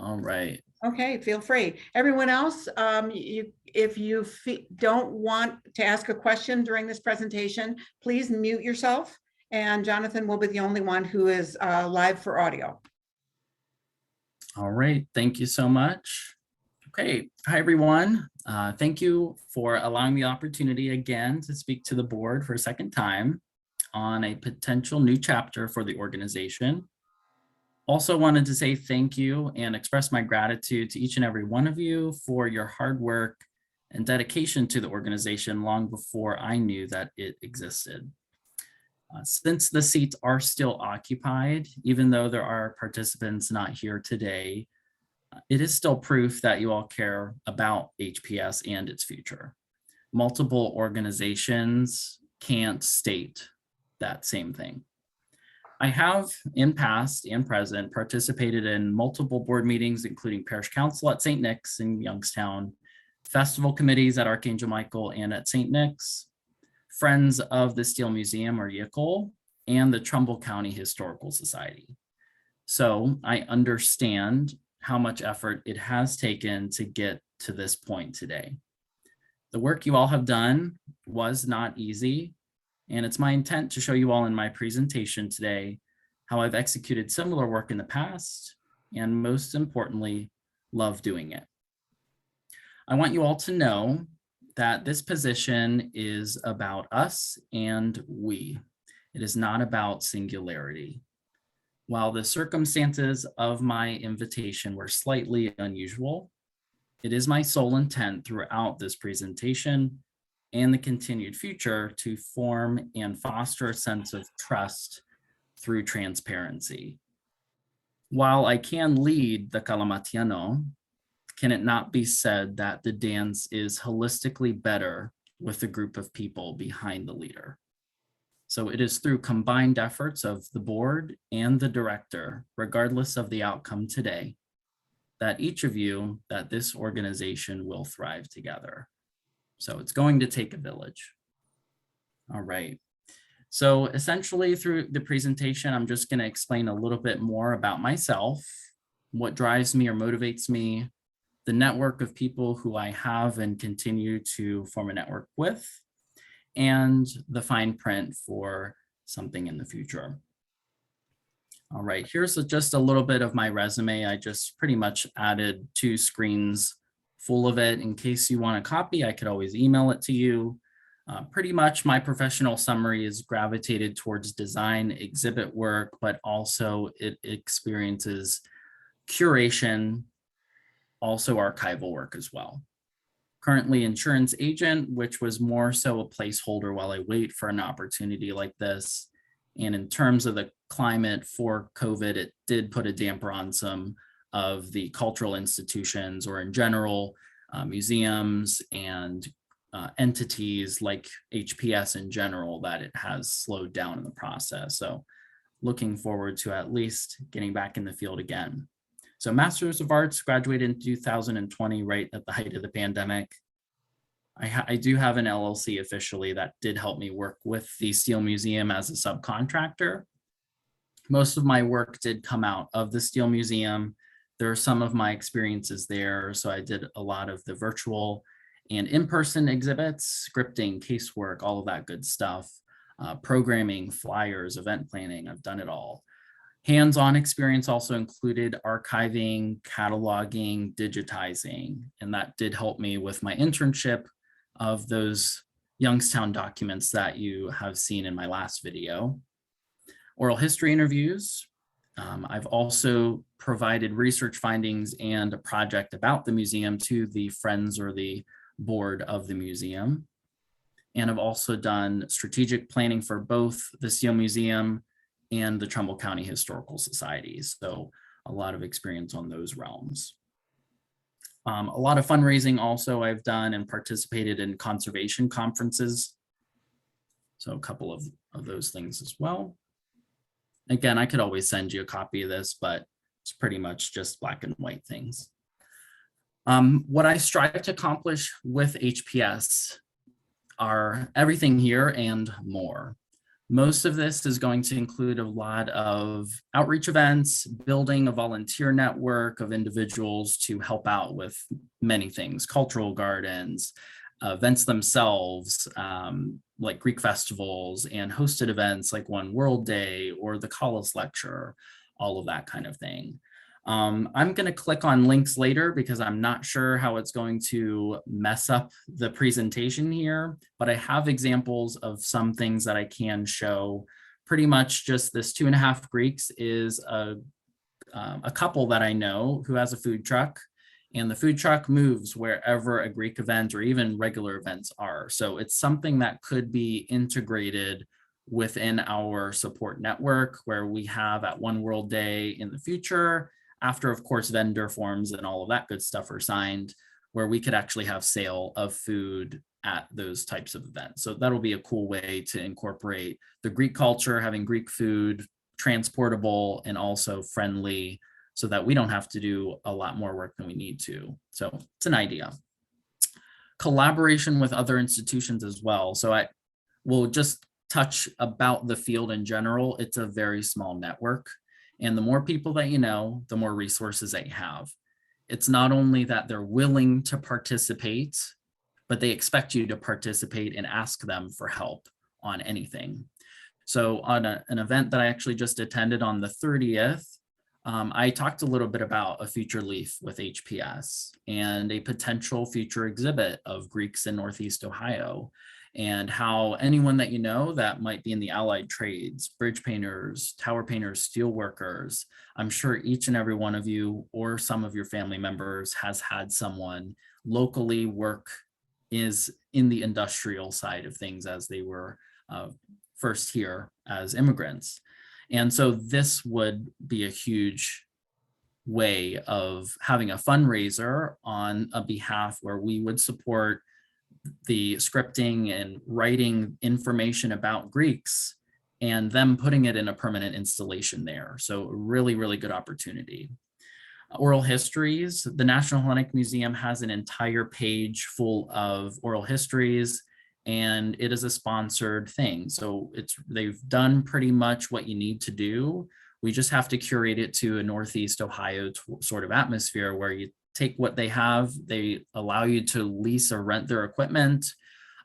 All right. Okay, feel free. Everyone else, if you don't want to ask a question during this presentation, please mute yourself. And Jonathan will be the only one who is live for audio. All right. Thank you so much. Okay. Hi, everyone. Thank you for allowing the opportunity again to speak to the board for a second time on a potential new chapter for the organization. Also wanted to say thank you and express my gratitude to each and every one of you for your hard work and dedication to the organization long before I knew that it existed. Since the seats are still occupied, even though there are participants not here today, it is still proof that you all care about HPS and its future. Multiple organizations can't state that same thing. I have, in past and present, participated in multiple board meetings, including Parish Council at St. Nick's in Youngstown, festival committees at Archangel Michael and at St. Nick's, Friends of the Steel Museum or YICL, and the Trumbull County Historical Society. So I understand how much effort it has taken to get to this point today. The work you all have done was not easy, and it's my intent to show you all in my presentation today how I've executed similar work in the past, and most importantly, love doing it. I want you all to know that this position is about us and we. It is not about singularity. While the circumstances of my invitation were slightly unusual, it is my sole intent throughout this presentation and the continued future to form and foster a sense of trust through transparency. While I can lead the Kalamatiano, can it not be said that the dance is holistically better with a group of people behind the leader? So it is through combined efforts of the board and the director, regardless of the outcome today, that each of you, that this organization will thrive together. So it's going to take a village. All right. So essentially through the presentation, I'm just going to explain a little bit more about myself, what drives me or motivates me, the network of people who I have and continue to form a network with, and the fine print for something in the future. All right, here's just a little bit of my resume. I just pretty much added 2 screens full of it. In case you want a copy, I could always email it to you. Pretty much my professional summary is gravitated towards design, exhibit work, but also it experiences curation, also archival work as well. Currently insurance agent, which was more so a placeholder while I wait for an opportunity like this. And in terms of the climate for COVID, it did put a damper on some of the cultural institutions, or in general, museums and entities like HPS in general, that it has slowed down in the process. So looking forward to at least getting back in the field again. So Masters of Arts, graduated in 2020, right at the height of the pandemic. I do have an LLC officially that did help me work with the Steel Museum as a subcontractor. Most of my work did come out of the Steel Museum. There are some of my experiences there. So I did a lot of the virtual and in-person exhibits, scripting, casework, all of that good stuff, programming, flyers, event planning. I've done it all. Hands-on experience also included archiving, cataloging, digitizing, and that did help me with my internship of those Youngstown documents that you have seen in my last video. Oral history interviews. I've also provided research findings and a project about the museum to the friends or the board of the museum. And I've also done strategic planning for both the Steel Museum and the Trumbull County Historical Society. So a lot of experience on those realms. A lot of fundraising also I've done and participated in conservation conferences. So a couple of those things as well. Again, I could always send you a copy of this, but it's pretty much just black and white things. What I strive to accomplish with HPS are everything here and more. Most of this is going to include a lot of outreach events, building a volunteer network of individuals to help out with many things, cultural gardens, events themselves, like Greek festivals, and hosted events like One World Day or the Collis Lecture, all of that kind of thing. I'm going to click on links later because I'm not sure how it's going to mess up the presentation here, but I have examples of some things that I can show. Pretty much just this 2.5 Greeks is a couple that I know who has a food truck, and the food truck moves wherever a Greek event or even regular events are. So it's something that could be integrated within our support network, where we have at One World Day in the future, after, of course, vendor forms and all of that good stuff are signed, where we could actually have sale of food at those types of events. So that'll be a cool way to incorporate the Greek culture, having Greek food, transportable and also friendly, so that we don't have to do a lot more work than we need to. So it's an idea. Collaboration with other institutions as well. So I will just touch about the field in general. It's a very small network. And the more people that you know, the more resources that you have. It's not only that they're willing to participate, but they expect you to participate and ask them for help on anything. So on an event that I actually just attended on the 30th, I talked a little bit about a future leaf with HPS and a potential future exhibit of Greeks in Northeast Ohio, and how anyone that you know that might be in the allied trades, bridge painters, tower painters, steel workers, I'm sure each and every one of you or some of your family members has had someone locally work is in the industrial side of things as they were first here as immigrants. And so this would be a huge way of having a fundraiser on a behalf where we would support the scripting and writing information about Greeks and them putting it in a permanent installation there. So really, really good opportunity. Oral histories. The National Hellenic Museum has an entire page full of oral histories, and it is a sponsored thing. So they've done pretty much what you need to do. We just have to curate it to a Northeast Ohio sort of atmosphere where you take what they have, they allow you to lease or rent their equipment,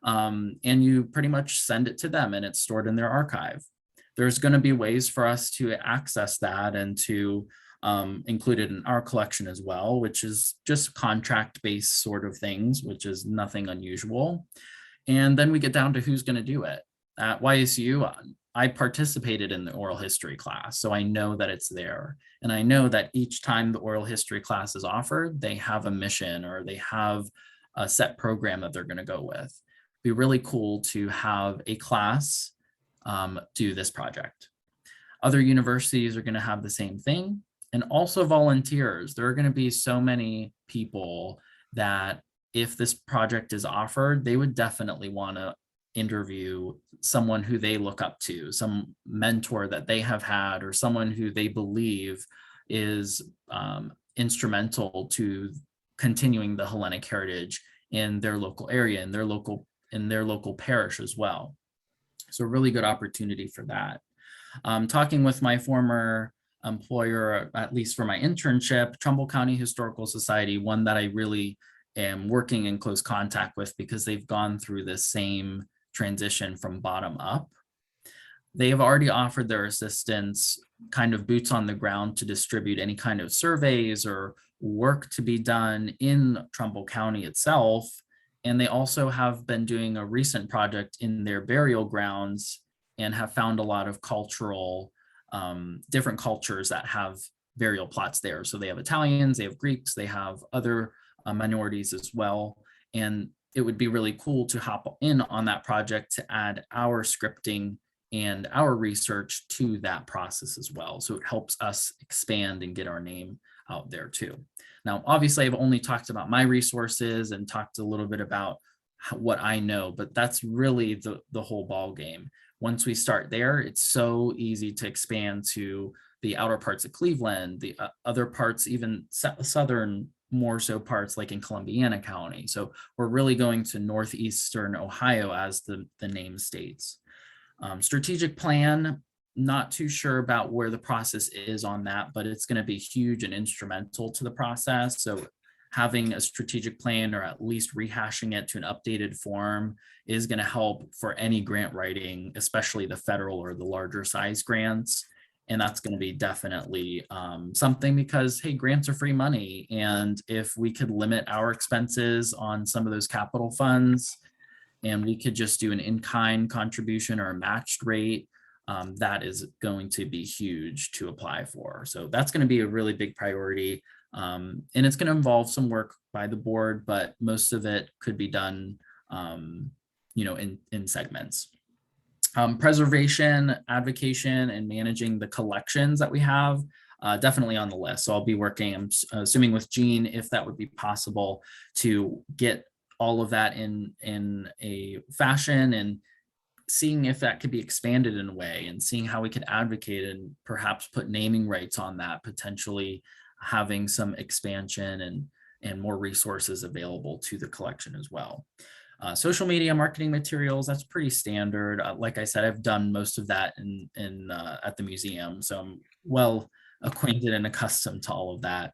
and you pretty much send it to them and it's stored in their archive. There's going to be ways for us to access that and to include it in our collection as well, which is just contract-based sort of things, which is nothing unusual. And then we get down to who's going to do it. At YSU, I participated in the oral history class, so I know that it's there. And I know that each time the oral history class is offered, they have a mission or they have a set program that they're going to go with. It'd be really cool to have a class do this project. Other universities are going to have the same thing. And also volunteers. There are going to be so many people that if this project is offered, they would definitely want to interview someone who they look up to, some mentor that they have had, or someone who they believe is instrumental to continuing the Hellenic heritage in their local area, in their local parish as well. So a really good opportunity for that. Talking with my former employer, at least for my internship, Trumbull County Historical Society, one that I really am working in close contact with because they've gone through the same transition from bottom up. They have already offered their assistance, kind of boots on the ground, to distribute any kind of surveys or work to be done in Trumbull County itself. And they also have been doing a recent project in their burial grounds and have found a lot of cultural different cultures that have burial plots there. So they have Italians, they have Greeks, they have other minorities as well. And it would be really cool to hop in on that project to add our scripting and our research to that process as well. So it helps us expand and get our name out there too. Now, obviously, I've only talked about my resources and talked a little bit about what I know, but that's really the whole ball game. Once we start there, it's so easy to expand to the outer parts of Cleveland, the other parts, even southern, more so parts like in Columbiana County. So we're really going to northeastern Ohio, as the name states. Strategic plan, not too sure about where the process is on that, but it's going to be huge and instrumental to the process. So having a strategic plan, or at least rehashing it to an updated form, is going to help for any grant writing, especially the federal or the larger size grants. And that's going to be definitely something, because, hey, grants are free money. And if we could limit our expenses on some of those capital funds, and we could just do an in-kind contribution or a matched rate, that is going to be huge to apply for. So that's going to be a really big priority. And it's going to involve some work by the board, but most of it could be done, in segments. Preservation, advocation, and managing the collections that we have, definitely on the list. So I'll be working, I'm assuming with Jean, if that would be possible, to get all of that in a fashion, and seeing if that could be expanded in a way, and seeing how we could advocate and perhaps put naming rights on that, potentially having some expansion and more resources available to the collection as well. Social media marketing materials, that's pretty standard. Like I said, I've done most of that at the museum, so I'm well acquainted and accustomed to all of that.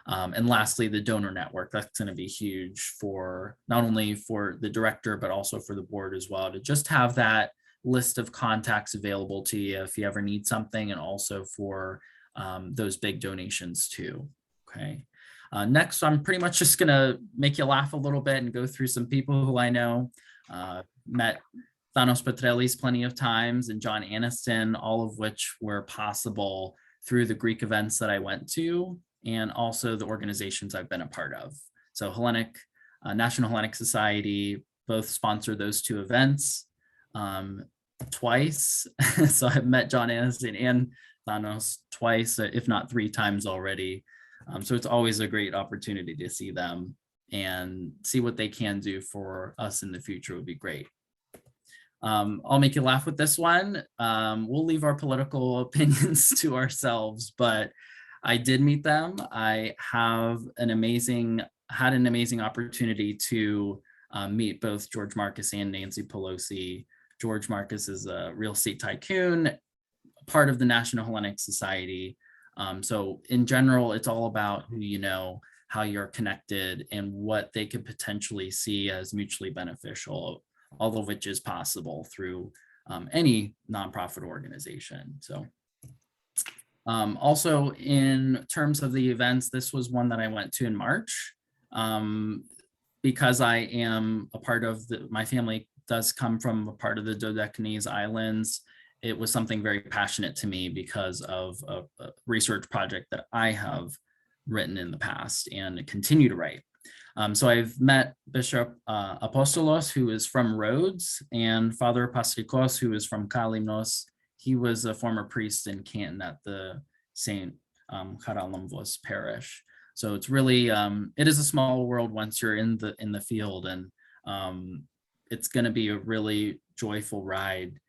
And lastly, the donor network, that's going to be huge for not only for the director, but also for the board as well, to just have that list of contacts available to you if you ever need something, and also for those big donations too. Okay. Next, I'm pretty much just going to make you laugh a little bit and go through some people who I know. Met Thanos Petrellis plenty of times, and John Aniston, all of which were possible through the Greek events that I went to, and also the organizations I've been a part of. So Hellenic, National Hellenic Society, both sponsor those two events twice. So I've met John Aniston and Thanos twice, if not 3 times already. So it's always a great opportunity to see them and see what they can do for us in the future. Would be great. I'll make you laugh with this one. We'll leave our political opinions to ourselves, but I did meet them. I had an amazing opportunity to meet both George Marcus and Nancy Pelosi. George Marcus is a real estate tycoon, part of the National Hellenic Society. So in general, it's all about who you know, how you're connected, and what they could potentially see as mutually beneficial, all of which is possible through any nonprofit organization. So also in terms of the events, this was one that I went to in March. Because I am a part of my family does come from a part of the Dodecanese Islands. It was something very passionate to me because of a research project that I have written in the past and continue to write. So I've met Bishop Apostolos, who is from Rhodes, and Father Pastrikos, who is from Kalimnos. He was a former priest in Canton at the St. Charalambos parish. So it's really, it is a small world once you're in the field, and it's going to be a really joyful ride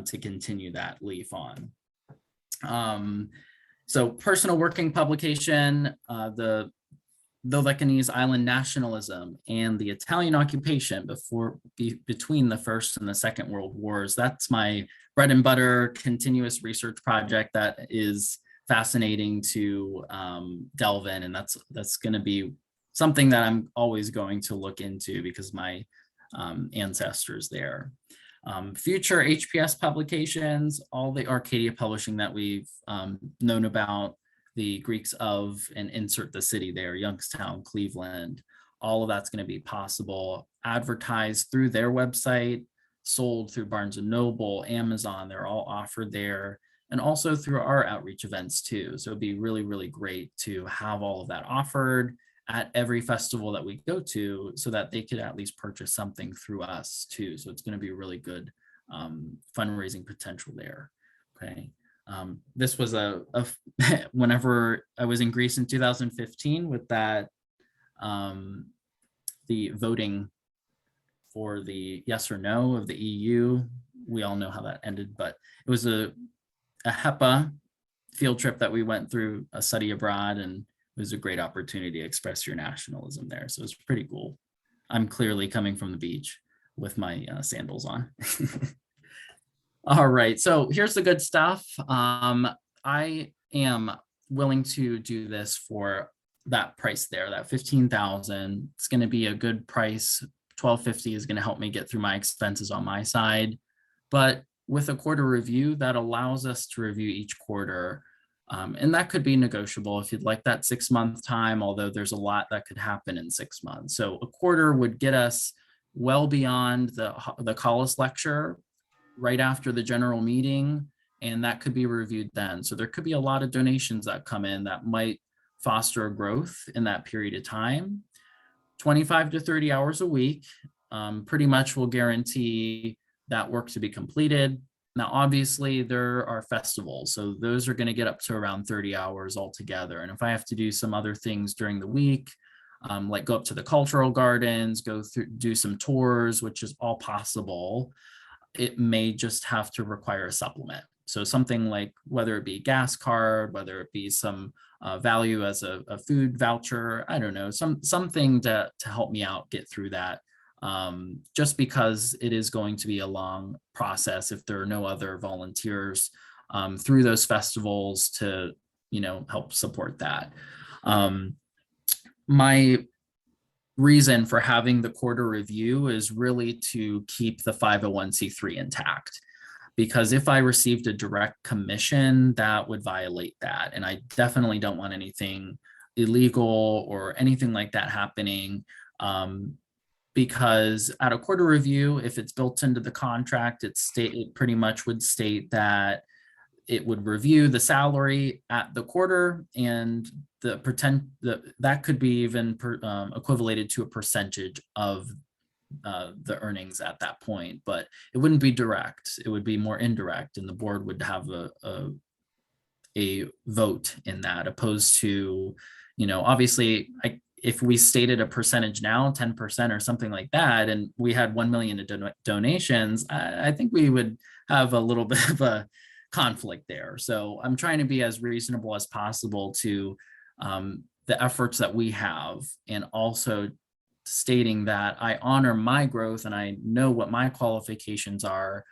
to continue that leaf on. So personal working publication, the Dodecanese Island nationalism and the Italian occupation between the First and the Second World Wars. That's my bread and butter continuous research project that is fascinating to delve in, and that's going to be something that I'm always going to look into because my ancestors there. Future HPS publications, all the Arcadia publishing that we've known about, the Greeks of, and insert the city there, Youngstown, Cleveland, all of that's going to be possible. Advertised through their website, sold through Barnes & Noble, Amazon, they're all offered there, and also through our outreach events too. So it'd be really, really great to have all of that offered at every festival that we go to, so that they could at least purchase something through us too. So it's going to be really good fundraising potential there. Okay. This was whenever I was in Greece in 2015 with that, the voting for the yes or no of the EU. We all know how that ended, but it was a HEPA field trip that we went through, a study abroad, and it was a great opportunity to express your nationalism there. So it's pretty cool. I'm clearly coming from the beach with my sandals on. All right, so here's the good stuff. I am willing to do this for that price there, that 15,000. It's going to be a good price. 1250 is going to help me get through my expenses on my side. But with a quarter review, that allows us to review each quarter. And that could be negotiable if you'd like that 6-month time, although there's a lot that could happen in 6 months. So a quarter would get us well beyond the Collis lecture right after the general meeting, and that could be reviewed then. So there could be a lot of donations that come in that might foster growth in that period of time. 25 to 30 hours a week pretty much will guarantee that work to be completed. Now, obviously, there are festivals, so those are going to get up to around 30 hours altogether. And if I have to do some other things during the week, like go up to the cultural gardens, go through, do some tours, which is all possible, it may just have to require a supplement. So something like whether it be gas card, whether it be some value as a food voucher, I don't know, something to help me out get through that. Just because it is going to be a long process if there are no other volunteers through those festivals to, help support that. My reason for having the quarter review is really to keep the 501c3 intact. Because if I received a direct commission, that would violate that. And I definitely don't want anything illegal or anything like that happening. Because at a quarter review, if it's built into the contract, it pretty much would state that it would review the salary at the quarter, and that could be even equivalated to a percentage of the earnings at that point, but it wouldn't be direct. It would be more indirect, and the board would have a vote in that, opposed to, obviously, if we stated a percentage now, 10% or something like that, and we had 1 million in donations, I think we would have a little bit of a conflict there. So I'm trying to be as reasonable as possible to the efforts that we have, and also stating that I honor my growth and I know what my qualifications are,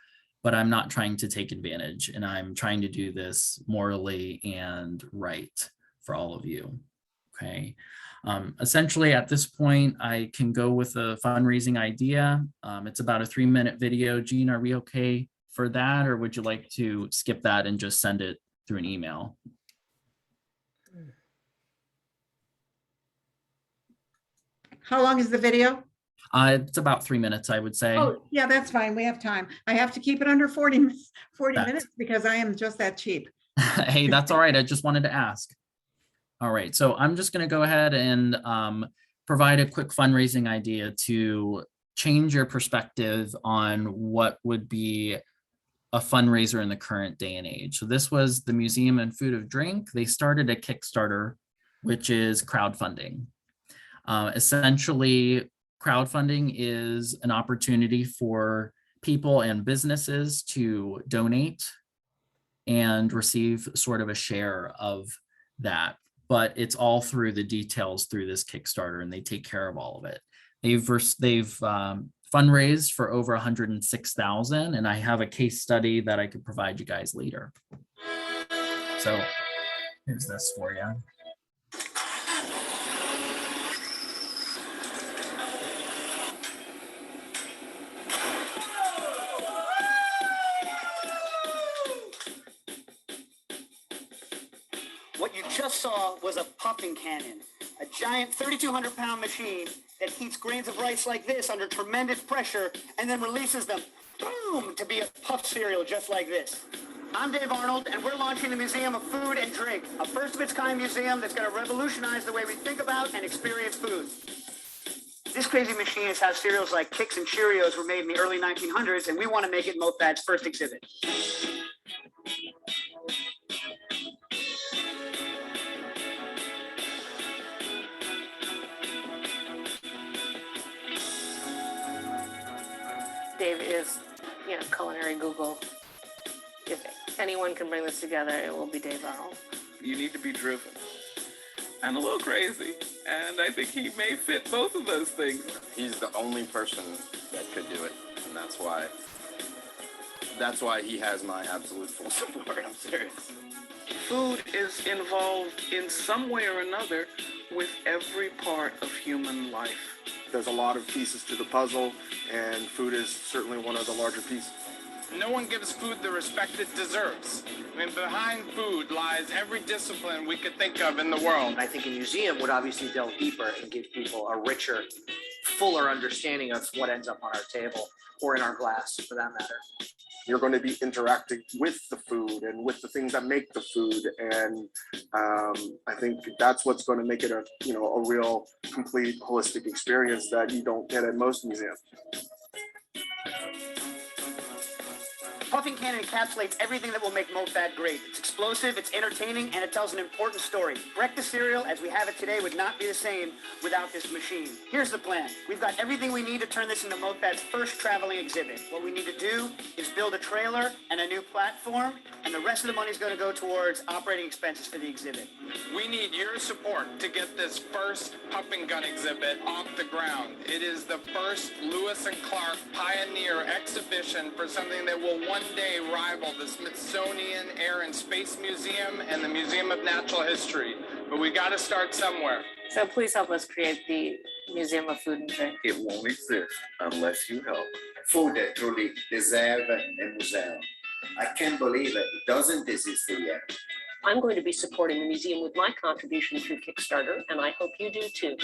but I'm not trying to take advantage, and I'm trying to do this morally and right for all of you. Okay. Essentially at this point, I can go with a fundraising idea. It's about a 3-minute video. Jean, are we okay for that, or would you like to skip that and just send it through an email? How long is the video? It's about 3 minutes, I would say. Oh, yeah, that's fine. We have time. I have to keep it under 40 minutes because I am just that cheap. Hey, that's all right. I just wanted to ask. All right, so I'm just going to go ahead and provide a quick fundraising idea to change your perspective on what would be a fundraiser in the current day and age. So this was the Museum and Food of Drink. They started a Kickstarter, which is crowdfunding. Essentially, crowdfunding is an opportunity for people and businesses to donate and receive sort of a share of that. But it's all through the details through this Kickstarter, and they take care of all of it. They've fundraised for over 106,000, and I have a case study that I could provide you guys later. So here's this for you. What you just saw was a puffing cannon, a giant 3,200-pound machine that heats grains of rice like this under tremendous pressure and then releases them, boom, to be a puffed cereal just like this. I'm Dave Arnold, and we're launching the Museum of Food and Drink, a first-of-its-kind museum that's going to revolutionize the way we think about and experience food. This crazy machine is how cereals like Kix and Cheerios were made in the early 1900s, and we want to make it MoFad's first exhibit. Dave is, culinary Google. If anyone can bring this together, it will be Dave Arnold. You need to be driven and a little crazy, and I think he may fit both of those things. He's the only person that could do it, and that's why that's why he has my absolute full support. I'm serious. Food is involved in some way or another with every part of human life. There's a lot of pieces to the puzzle, and food is certainly one of the larger pieces. No one gives food the respect it deserves. I mean, behind food lies every discipline we could think of in the world. I think a museum would obviously delve deeper and give people a richer, fuller understanding of what ends up on our table or in our glass, for that matter. You're going to be interacting with the food and with the things that make the food, and I think that's what's going to make it a real, complete, holistic experience that you don't get at most museums. Puffing Cannon encapsulates everything that will make MoFat great. It's explosive, it's entertaining, and it tells an important story. Breakfast cereal, as we have it today, would not be the same without this machine. Here's the plan. We've got everything we need to turn this into MoFat's first traveling exhibit. What we need to do is build a trailer and a new platform, and the rest of the money is going to go towards operating expenses for the exhibit. We need your support to get this first puffing gun exhibit off the ground. It is the first Lewis and Clark Pioneer exhibition for something that will one day rival the Smithsonian Air and Space Museum and the Museum of Natural History. But we got to start somewhere. So please help us create the Museum of Food and Drink. It won't exist unless you help. Food truly deserves a museum. I can't believe it doesn't exist yet. I'm going to be supporting the museum with my contribution through Kickstarter, and I hope you do too.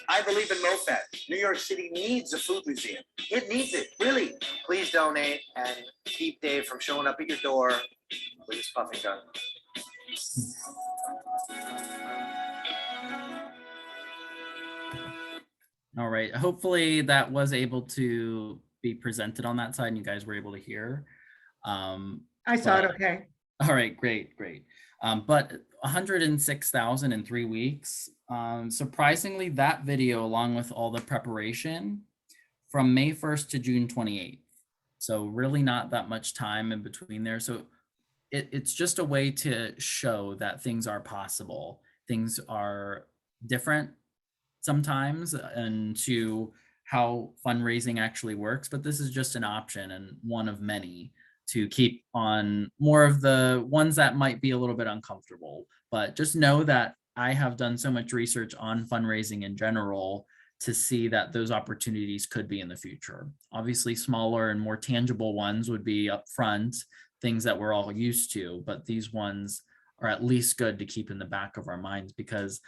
I believe in MoFat. New York City needs a food museum. It needs it, really. Please donate and keep Dave from showing up at your door with his puffing gun. All right, hopefully that was able to be presented on that side and you guys were able to hear. I saw it okay. All right, great. But 106,000 in 3 weeks. Surprisingly, that video, along with all the preparation, from May 1st to June 28th. So really not that much time in between there. So it's just a way to show that things are possible. Things are different sometimes, and to how fundraising actually works. But this is just an option and one of many to keep on more of the ones that might be a little bit uncomfortable. But just know that I have done so much research on fundraising in general to see that those opportunities could be in the future. Obviously, smaller and more tangible ones would be upfront, things that we're all used to, but these ones are at least good to keep in the back of our minds, because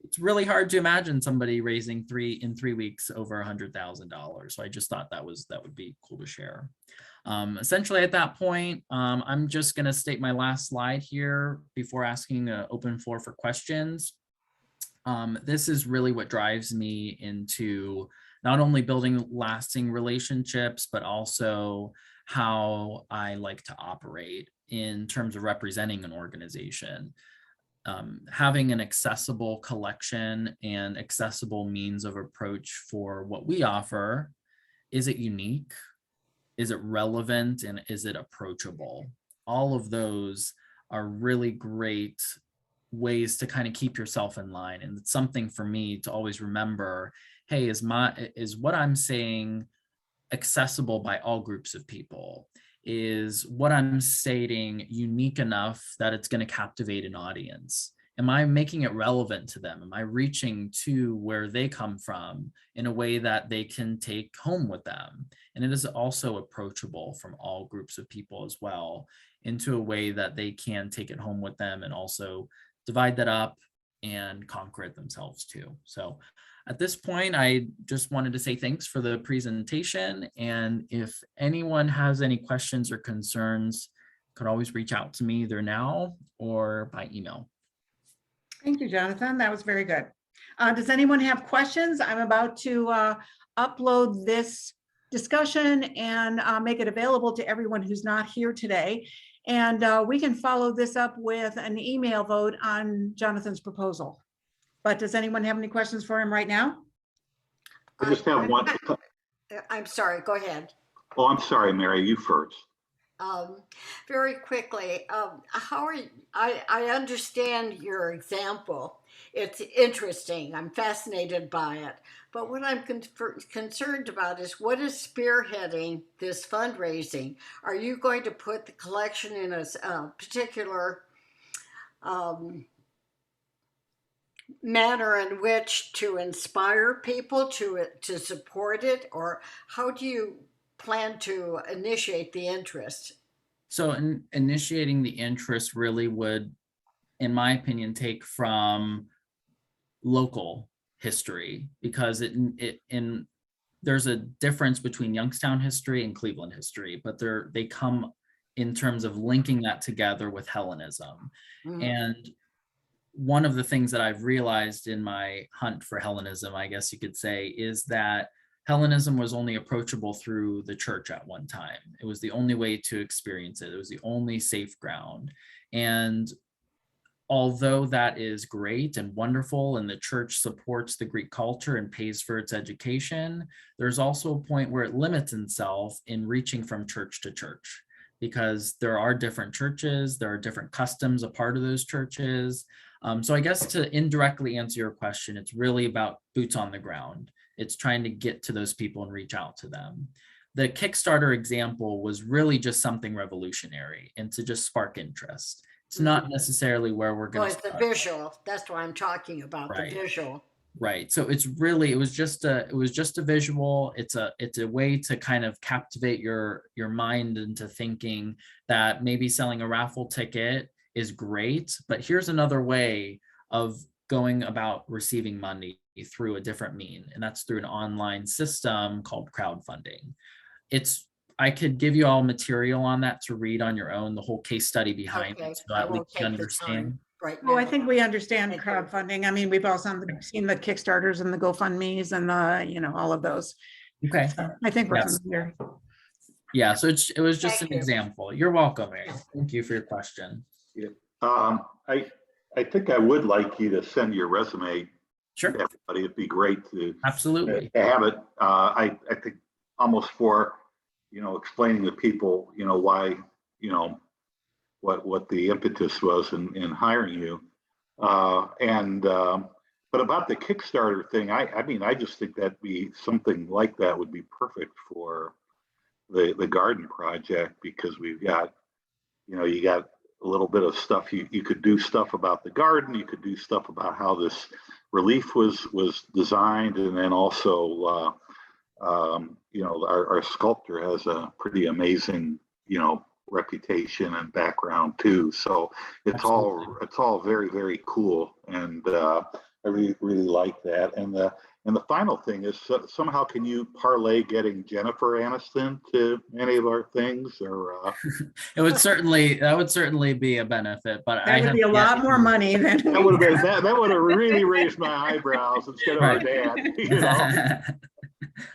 it's really hard to imagine somebody raising in 3 weeks over $100,000. So I just thought that would be cool to share. Essentially at that point, I'm just going to state my last slide here before asking an open floor for questions. This is really what drives me into not only building lasting relationships, but also how I like to operate in terms of representing an organization. Having an accessible collection and accessible means of approach for what we offer. Is it unique? Is it relevant? And is it approachable? All of those are really great ways to kind of keep yourself in line. And it's something for me to always remember, hey, is what I'm saying accessible by all groups of people? Is what I'm stating unique enough that it's going to captivate an audience? Am I making it relevant to them? Am I reaching to where they come from in a way that they can take home with them? And it is also approachable from all groups of people as well, into a way that they can take it home with them and also divide that up and conquer it themselves too. So at this point, I just wanted to say thanks for the presentation. And if anyone has any questions or concerns, could always reach out to me either now or by email. Thank you, Jonathan. That was very good. Does anyone have questions? I'm about to upload this discussion and make it available to everyone who's not here today. And we can follow this up with an email vote on Jonathan's proposal. But does anyone have any questions for him right now? I just have one. I'm sorry, go ahead. Oh, I'm sorry, Mary, you first. Very quickly, how are you, I understand your example. It's interesting. I'm fascinated by it. But what I'm concerned about is what is spearheading this fundraising? Are you going to put the collection in a particular um, manner in which to inspire people to support it, or how do you plan to initiate the interest? So initiating the interest really would, in my opinion, take from local history, because there's a difference between Youngstown history and Cleveland history, but they come in terms of linking that together with Hellenism. Mhm. And one of the things that I've realized in my hunt for Hellenism, I guess you could say, is that Hellenism was only approachable through the church at one time. It was the only way to experience it. It was the only safe ground. And although that is great and wonderful, and the church supports the Greek culture and pays for its education, there's also a point where it limits itself in reaching from church to church, because there are different churches, there are different customs a part of those churches. So I guess to indirectly answer your question, it's really about boots on the ground. It's trying to get to those people and reach out to them. The Kickstarter example was really just something revolutionary and to just spark interest. It's not necessarily where we're Well, going to it's the start. visual. That's what I'm talking about, Right. the visual. Right. So it was just a visual. It's a way to kind of captivate your mind into thinking that maybe selling a raffle ticket is great, but here's another way of going about receiving money through a different mean, and that's through an online system called crowdfunding. I could give you all material on that to read on your own, the whole case study behind Okay, it, so I at won't least you take the understand. time right Well, I now. think we understand Thank you. crowdfunding. I mean, we've all seen the Kickstarters and the GoFundMes and all of those. Okay. So I think we're Yes. familiar. Yeah, so it was just Thank an you. example. You're welcome, Mary. Thank you for your question. I think I would like you to send your resume Sure. to everybody. It'd be great to Absolutely. to have it. I think almost for, explaining to people, why, what the impetus was in hiring you. But about the Kickstarter thing, I mean, I just think that'd be something like that would be perfect for the garden project, because we've got, you got a little bit of stuff. You could do stuff about the garden. You could do stuff about how this relief was designed, and then also, our sculptor has a pretty amazing, reputation and background too. So it's all very, very cool, and I really like that. And the final thing is, somehow can you parlay getting Jennifer Aniston to any of our things, or that would certainly be a benefit, but That would be a lot more money than that would have really raised my eyebrows instead of our dad.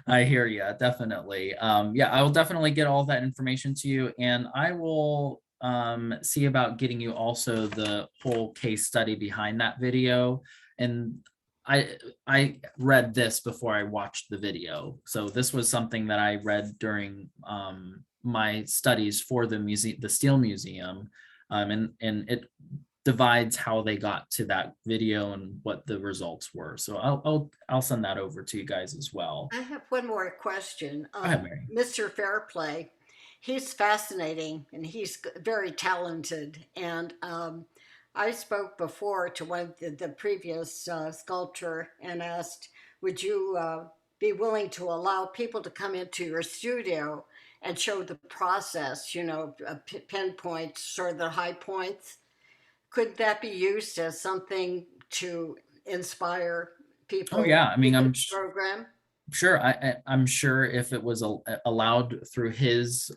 I hear you, definitely. Yeah, I will definitely get all that information to you, and I will see about getting you also the whole case study behind that video. And I read this before I watched the video, so this was something that I read during my studies for the Steel Museum, and it divides how they got to that video and what the results were. So I'll send that over to you guys as well. I have one more question. Go ahead, Mary. Mr. Fairplay, he's fascinating and he's very talented. And I spoke before to one of the previous sculptor and asked, would you be willing to allow people to come into your studio and show the process, pinpoints, sort of the high points? Could that be used as something to inspire people? Oh yeah, I mean, I'm program. Sure. I'm sure if it was allowed through his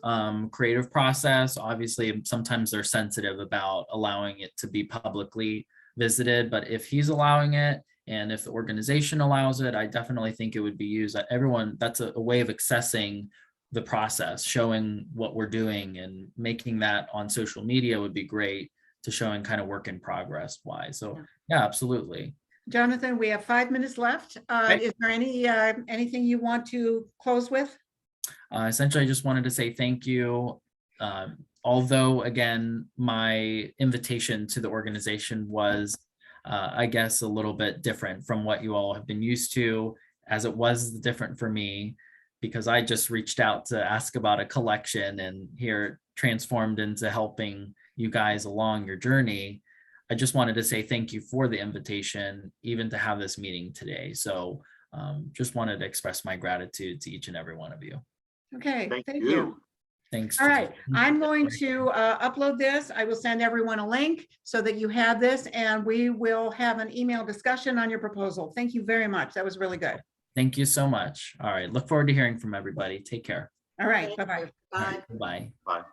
creative process. Obviously, sometimes they're sensitive about allowing it to be publicly visited, but if he's allowing it, and if the organization allows it, I definitely think it would be used. Everyone, that's a way of accessing the process, showing what we're doing, and making that on social media would be great, to showing kind of work in progress wise. So yeah, absolutely. Jonathan, we have 5 minutes left. Is there anything you want to close with? Essentially, I just wanted to say thank you Although, again, my invitation to the organization was, I guess, a little bit different from what you all have been used to, as it was different for me, because I just reached out to ask about a collection, and here transformed into helping you guys along your journey. I just wanted to say thank you for the invitation, even to have this meeting today. So just wanted to express my gratitude to each and every one of you. Okay, Thank thank you. you. Thanks. All right, I'm going to upload this. I will send everyone a link so that you have this, and we will have an email discussion on your proposal. Thank you very much. That was really good. Thank you so much. All right, look forward to hearing from everybody. Take care. All right, Thank bye-bye. you. All Bye. right, bye. Bye.